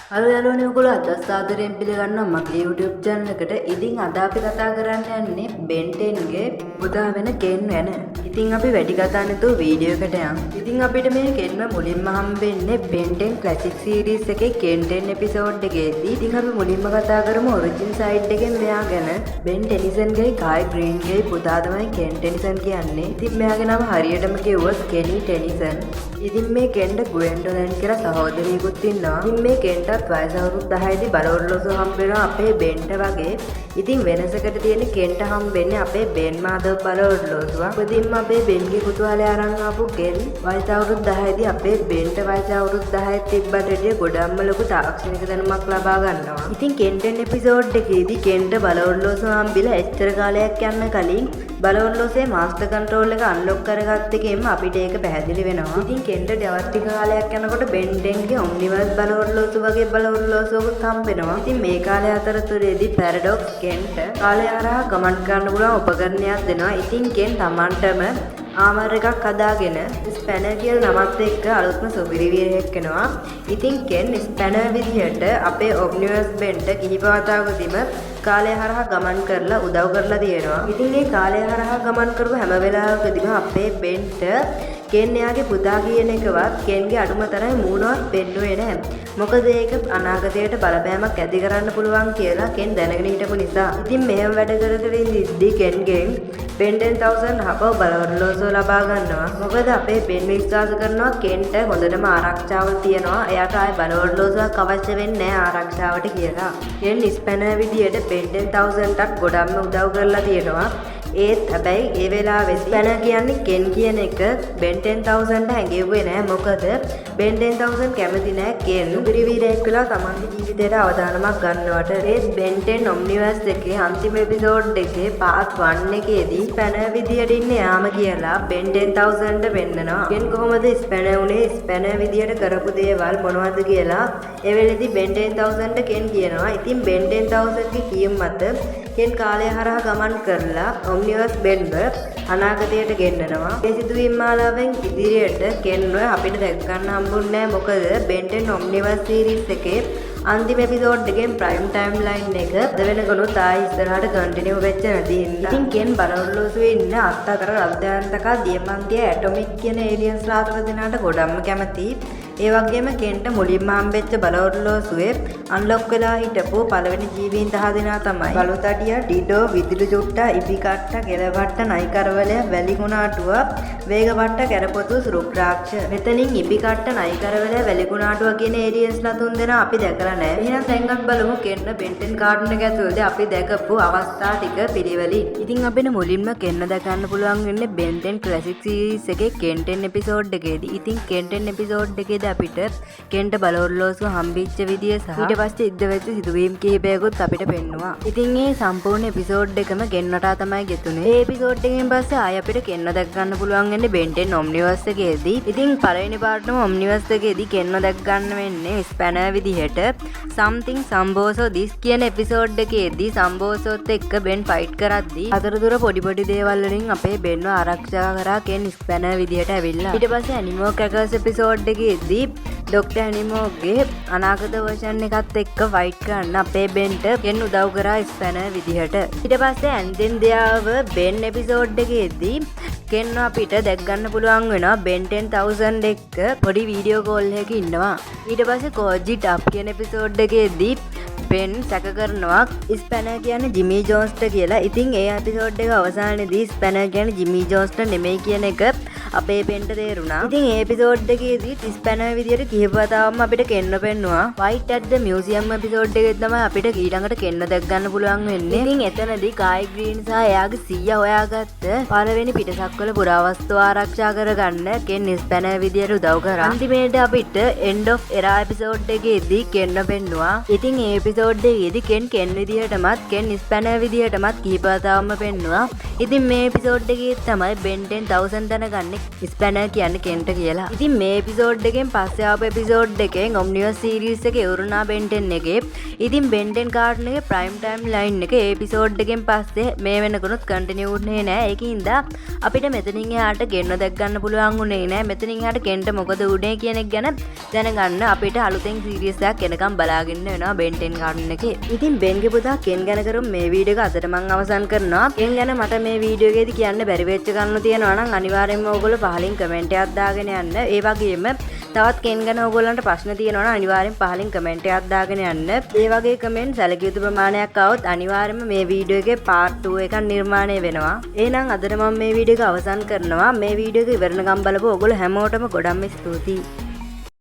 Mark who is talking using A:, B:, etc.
A: Hello යාළුවනේ ඔයගොල්ලෝ අද සාදරයෙන් පිළිගන්නවා මගේ YouTube channel එකට. ඉතින් අද අපි කතා කරන්න යන්නේ Ben 10 ගේ පුතා වෙන කෙන් ගැන. ඉතින් අපි වැඩි කතා නැතුව වීඩියෝ එකට යමු. ඉතින් අපිට මේ කෙන්ව මුලින්ම හම්බෙන්නේ Ben 10 Classic Series එකේ කෙන් 10 එපිසෝඩ් එකේදී. ඉතින් අපි මුලින්ම කතා කරමු ඔරිජින් සයිඩ් එකෙන් මෙයා ගැන. Ben Tennyson ගේ Kai Green ගේ පුතා තමයි Ken Tennyson කියන්නේ. ඉතින් මෙයාගේ නම හරියටම කිව්වොත් Kenny Tennyson. ඉතින් මේ කෙන්ට ගුවෙන්ඩොලන් කියලා සහෝදරියකුත් ඉන්නවා. ඉතින් මේ කෙන්ටත් වයස අවුරුදු 10 දී බලවොරලොසු හම්බ වෙනවා අපේ බෙන්ට වගේ. ඉතින් වෙනසකට තියෙන කෙන්ට හම්බෙන්නේ අපේ බෙන් මාධව බලවොරලොසුව. ඉතින් අපේ බෙන්ගේ කුතුහලය අරන් ආපු කෙන් වයස අවුරුදු 10 දී අපේ බෙන්ට වයස අවුරුදු 10 තිබ්බට වඩා ගොඩක්ම ලොකු තාක්ෂණික දැනුමක් ලබා ගන්නවා. ඉතින් කෙන්ටෙන් එපිසෝඩ් එකේදී කෙන්ට බලවොරලොසුව හම්බිලා එච්චර කාලයක් යන්න කලින් බලවොරලොසුවේ මාස්ටර් කන්ට්‍රෝල් එක අන්ලොක් කරගත්ත එකෙන්ම අපිට ඒක පැහැදිලි වෙනවා. ඉතින් කෙන්ට තවත් ටික කාලයක් යනකොට Ben 10 ගේ ඔම්නිවර්ස් බලවොරලොසු වගේ බලවොරලොසුවකුත් හම්බ වෙනවා. ඉතින් මේ කාලය අතරතුරේදී පැරඩොක්ස් කෙන්ට කාලය හරහා ගමන් කරන්න පුළුවන් උපකරණයක් දෙනවා. ඉතින් කෙන් තමන්ටම ආමර් එකක් හදාගෙන ස්පැනර් කියලා නමත් එක්ක අලුත්ම සුපිරිවිරයෙක් වෙනවා. ඉතින් කෙන් ස්පැනර් විදිහට අපේ ඔම්නිවර්ස් බෙන්ට කිහිප වතාවකදීම කාලය හරහා ගමන් කරලා උදව් කරලා තියෙනවා. ඉතින් මේ කාලය හරහා ගමන් කරපු හැම වෙලාවකදීම අපේ බෙන්ට කෙන් එයාගේ පුතා කියන එකවත් කෙන්ගේ අඩුම තරමේ මූණවත් පෙන්නුවේ නැහැ. මොකද ඒක අනාගතයට බලපෑමක් ඇති කරන්න පුළුවන් කියලා කෙන් දැනගෙන හිටපු නිසා. ඉතින් මෙහෙම වැඩ කර ඉඳිද්දි කෙන්ගෙන් Ben 10,000 හපව බලවොරලොසුව ලබා ගන්නවා. මොකද අපේ බෙන් විශ්වාස කරනවා කෙන්ට හොඳටම ආරක්ෂාව තියෙනවා. එයාට ආයේ බලවොරලොසුවක් අවශ්‍ය වෙන්නේ නැහැ ආරක්ෂාවට කියලා. කෙන් ස්පැනර් විදියට Ben 10,000ටත් ගොඩක්ම උදව් කරලා තියෙනවා. ඒත් හැබැයි ඒ වෙලාවේ ස්පැනර් කියන්නේ කෙන් කියන එක Ben 10,000ට හැංගෙව්වේ නෑ. මොකද Ben 10,000 කැමති නෑ කෙන් පිරිවීරයෙක් වෙලා තමන්ගේ ජීවිතේට අවදානමක් ගන්නවට. ඒත් Ben 10 ඔම්නිවර්ස් එකේ අන්තිම එපිසෝඩ් එකේ පාර්ට් 1 එකේදී ස්පැනර් විදියට ඉන්නේ යාම කියලා Ben 10,000ට පෙන්නනවා. කෙන් කොහොමද ස්පැනර් උනේ, ස්පැනර් විදියට කරපු දේවල් මොනවද කියලා ඒ වෙලේදී Ben 10,000ට කෙන් කියනවා. ඉතින් Ben 10,000 ගේ කියුම් මත කෙන් කාලය හරහා ගමන් කරලා ඔම්නිවර්ස් බෙන්ව අනාගතයට ගෙන්නනවා. මේ සිදුවීම් මාලාවෙන් ඉදිරියට කෙන්ව අපිට දැක ගන්න හම්බුන්නේ නැහැ. මොකද Ben 10 ඔම්නිවර්ස් සීරීස් එකේ අන්තිම එපිසෝඩ් එකෙන් ප්‍රයිම් ටයිම් ලයින් එක වෙනකනුත් ආයි ඉස්සරහට කන්ටිනියු වෙච්ච නැති ඉන්න. ඉතින් කෙන් බලවොරලොසුවේ ඉන්න අත්තතර රද්දාන්තක දියමන්තිය ඇටොමික් කියන ඒලියන්ස්ලා අතර දෙනාට ගොඩක්ම කැමතියි. ඒ වගේම කෙන්ට මුලින්ම හම්බෙච්ච බලවොරලොසුවේ අන්ලොක් වෙලා හිටපු පළවෙනි ජීවීන් 10 දෙනා තමයි බලුතඩිය, ඩිඩෝ, විදුලි චුට්ටා, ඉපිකට්ට, කෙලවට්ට, නයිකරවලය, වැලිකුණාටුව, වේගවට්ට, කැරපොතු, රුක්රාක්ෂ. මෙතනින් ඉපිකට්ට, නයිකරවලය, වැලිකුණාටුව කියන ඒලියන්ස්ලා තුන් දෙනා අපි දැකලා නැහැ. එහෙනම් දැන්වත් බලමු කෙන්න Ben 10 කාටුන් එක ඇතුළතදී අපි දැකපු අවස්ථා ටික පිළිවෙලින්. ඉතින් අපිට මුලින්ම කෙන්න දැකන්න පුළුවන් වෙන්නේ Ben 10 Classic Series එකේ Ken 10 එපිසෝඩ් එකේදී. ඉතින් Ken 10 එපිසෝඩ් එකේ අපිට කෙන්ට බලවොරලොසුව හම්බෙච්ච විදිය සහ ඊට පස්සේ ඉද්ද වෙච්ච සිදුවීම් කිහිපයකුත් අපිට පෙන්නවා. ඉතින් මේ සම්පූර්ණ එපිසෝඩ් එකම කෙන්නට තමයි ගෙතුනේ. මේ එපිසෝඩ් එකෙන් පස්සේ ආයෙ අපිට කෙන්න දැක ගන්න පුළුවන් වෙන්නේ Ben 10 ඔම්නිවර්ස් එකේදී. ඉතින් පළවෙනි පාර්ට්ම ඔම්නිවර්ස් එකේදී කෙන්න දැක ගන්න වෙන්නේ ස්පැනර් විදිහට Something Samboso This කියන එපිසෝඩ් එකේදී සම්බෝසොත් එක්ක Ben ෆයිට් කරද්දී අතරතුර පොඩි දේවල් වලින් අපේ බෙන්ව ආරක්ෂා කරා කෙන් ස්පැනර් විදිහට ඇවිල්ලා. ඊට පස්සේ ඇනිමෝ ක්‍රැකර්ස් එපිසෝඩ් එකේදී ඩොක්ටර් ඇනිමෝගේ අනාගත වර්ෂන් එකත් එක්ක ෆයිට් කරන්න අපේ බෙන්ට කෙන් උදව් කරා ස්පැනර් විදිහට. ඊට පස්සේ ඇන්දෙන් දෙයාව Ben එපිසෝඩ් එකේදී කෙන් අපිට දැක් ගන්න පුළුවන් වෙනවා Ben 10,000 එක්ක පොඩි වීඩියෝ කෝල් එකක ඉන්නවා. ඊට පස්සේ කෝජි ටප් කියන එපිසෝඩ් එකේදී Ben සැක කරනවා ස්පැනර් කියන්නේ ජිමි ජෝන්ස්ට කියලා. ඉතින් ඒ එපිසෝඩ් එක අවසානයේදී ස්පැනර් කියන්නේ ජිමි ජෝන්ස්ට නෙමෙයි කියන එක අපේ බෙන්ට තේරුණා. ඉතින් ඒ එපිසෝඩ් එකේදී ස්පැනර් විදියට කිහිප වතාවක්ම අපිට කෙන්න පෙන්නවා. Fight at the Museum episode එකේ තමයි අපිට ඊළඟට කෙන්න දැක් ගන්න පුළුවන් වෙන්නේ. ඉතින් එතනදී කායි ග්‍රීන් සහ එයාගේ සීයා හොයාගත්ත පළවෙනි පිටසක්වල පුරාවස්තු ආරක්ෂා කරගන්න කෙන් ස්පැනර් විදියට උදව් කරා. අන්තිමේට අපිට End of Era එපිසෝඩ් එකේදී කෙන්න පෙන්නවා. ඉතින් ඒ එපිසෝඩ් එකේදී කෙන් විදියටමත් කෙන් ස්පැනර් විදියටමත් කිහිප වතාවක්ම පෙන්නවා. ඉතින් මේ එපිසෝඩ් එකේ තමයි Ben 10,000 දැනගන්නේ ස්පැනර් කියන්නේ කෙන්ට කියලා. ඉතින් මේ එපිසෝඩ් එකෙන් පස්සේ ආපු එපිසෝඩ් එකෙන් ඔම්නිවර්ස් සීරීස් එකේ ඉවරුණා බෙන්ටෙන් එකේ. ඉතින් බෙන්ටෙන් කාටුන් එකේ ප්‍රයිම් ටයිම් ලයින් එකේ එපිසෝඩ් එකෙන් පස්සේ මේ වෙනකනුත් කන්ටිනියු වුණේ නෑ. ඒකින්ද අපිට මෙතනින් එහාට ගෙන්න දැක් ගන්න පුළුවන් උනේ නෑ. මෙතනින් එහාට කෙන්ට මොකද උනේ කියන එක ගැන දැනගන්න අපිට අලුතෙන් සීරීස් එකක් එනකම් බලාගෙන වෙනවා බෙන්ටෙන් කාටුන් එකේ. ඉතින් බෙන්ගේ පුතා කෙන් ගැන කරු මේ වීඩියෝ එක අදට මම අවසන් කරනවා. කෙන් ගැන මට මේ වීඩියෝ එකේදී කියන්න බැරි වෙච්ච කරුණු තියෙනවා නම් අනිවාර්යෙන්ම ඕගොල්ලෝ පහලින් කමෙන්ට් එකක් දාගෙන යන්න. ඒ වගේම තවත් කෙන් ගැන ඕගොල්ලන්ට ප්‍රශ්න තියෙනවා නම් අනිවාර්යෙන් පහලින් කමෙන්ට් එකක් දාගෙන යන්න. ඒ වගේ කමෙන්ට් සැලකිය යුතු ප්‍රමාණයක් આવොත් අනිවාර්යෙන්ම මේ වීඩියෝ එකේ part 2 එකක් නිර්මාණය වෙනවා. එහෙනම් අදට මම මේ වීඩියෝ එක අවසන් කරනවා. මේ වීඩියෝ එක ඉවරනකම් බලපුව ඕගොල්ලෝ හැමෝටම ගොඩක්ම ස්තුතියි.